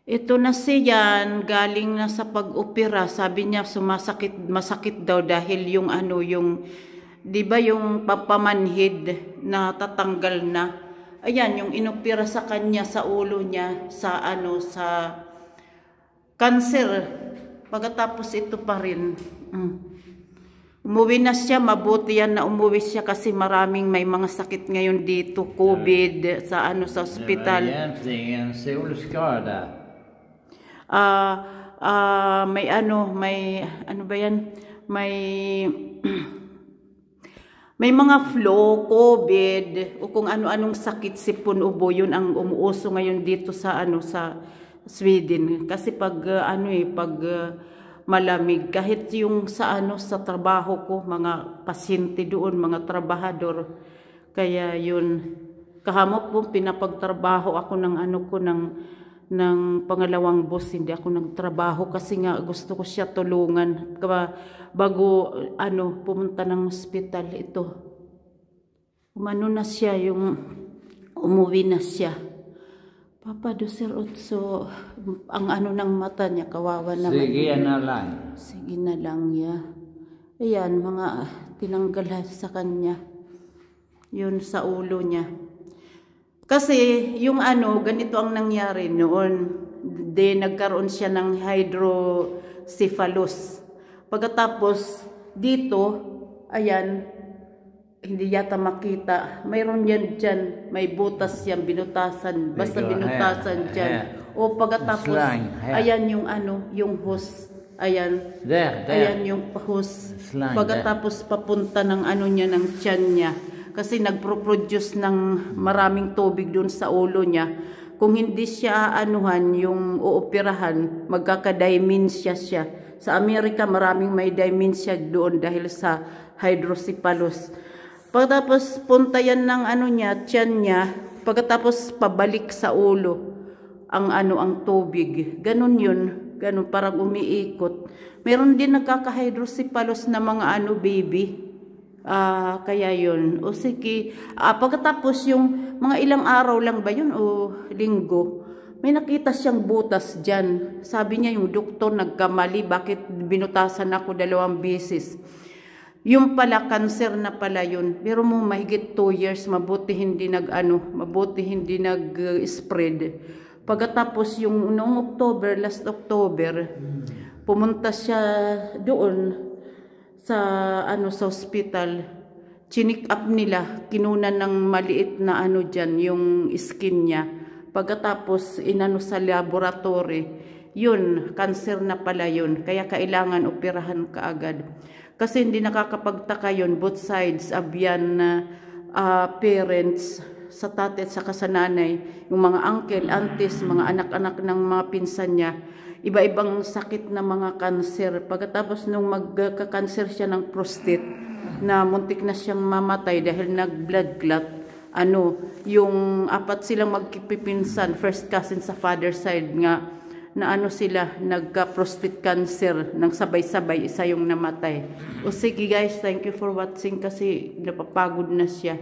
Ito na siyan, galing na sa pag-opera. Sabi niya masakit daw dahil yung ano, yung 'di ba yung papamanhid na tatanggal na. Ayan, yung inopera sa kanya sa ulo niya sa ano, sa cancer. Pagkatapos ito pa rin. Umuwi na siya, mabuti yan na umuwi siya kasi maraming may mga sakit ngayon dito, COVID, sa ano, sa ospital. Egentligen solskada. May ano ba yan? May mga flu, COVID, o kung ano-anong sakit, sipon, ubo, yun ang umuuso ngayon dito sa ano, sa Sweden. Kasi pag malamig, kahit yung sa ano, sa trabaho ko, mga pasyente doon, mga trabahador, kaya yun, kahamok po pinapagtrabaho ako ng ano ko, ng pangalawang boss, hindi ako nagtrabaho kasi nga gusto ko siya tulungan bago ano, pumunta ng ospital. Ito, umano na siya, yung umuwi na siya. Papa, Dosir Otso, ang ano ng mata niya, kawawa naman. Sige na lang. Sige na lang, ya. Ayan, mga tinanggal sa kanya. Yun sa ulo niya. Kasi yung ano, ganito ang nangyari noon. Nagkaroon siya ng hydrocephalus. Pagkatapos dito, ayan, hindi yata makita. Mayroon yan dyan. May butas yan, binutasan. Basta binutasan dyan. O pagkatapos, ayan yung ano, yung hose. Ayan. Ayan yung hose. Pagkatapos papunta ng ano niya, ng tiyan niya. Kasi nagpro-produce ng maraming tubig doon sa ulo niya. Kung hindi siya anuhan, yung uoperahan, magkaka-dementia siya. Sa Amerika, maraming may dementia doon dahil sa hydrocephalus. Pagkatapos punta yan ng ano niya, tiyan niya, pagkatapos pabalik sa ulo ang ano, ang tubig. Ganun yun, ganun, parang umiikot. Meron din nagkaka-hydrocephalus na mga ano, baby. Kaya yun. O sige, pagkatapos yung mga ilang araw lang ba yun o linggo, may nakita siyang butas dyan. Sabi niya yung doktor nagkamali, bakit binutasan ako 2 beses. Yung pala, cancer na pala yun. Pero mo mahigit 2 years, mabuti hindi nag-spread. Pagkatapos yung noong October, last October, pumunta siya doon sa ano, sa hospital. Chinik up nila, kinunan ng maliit na ano dyan, yung skin niya. Pagkatapos inano sa laboratory, yun, cancer na pala yun. Kaya kailangan operahan kaagad. Kasi hindi nakakapagtaka yun, both sides, abyan parents, sa tatay at sa kasananay, yung mga uncle, aunties, mga anak-anak ng mga pinsan niya, iba-ibang sakit na mga cancer. Pagkatapos nung magka-cancer siya ng prostate, na muntik na siyang mamatay dahil nag-blood clot, ano, yung 4 silang magkipipinsan, first cousin sa father side nga, na ano sila, nagka-prostate cancer, ng sabay-sabay, isa yung namatay. O sige guys, thank you for watching kasi napapagod na siya.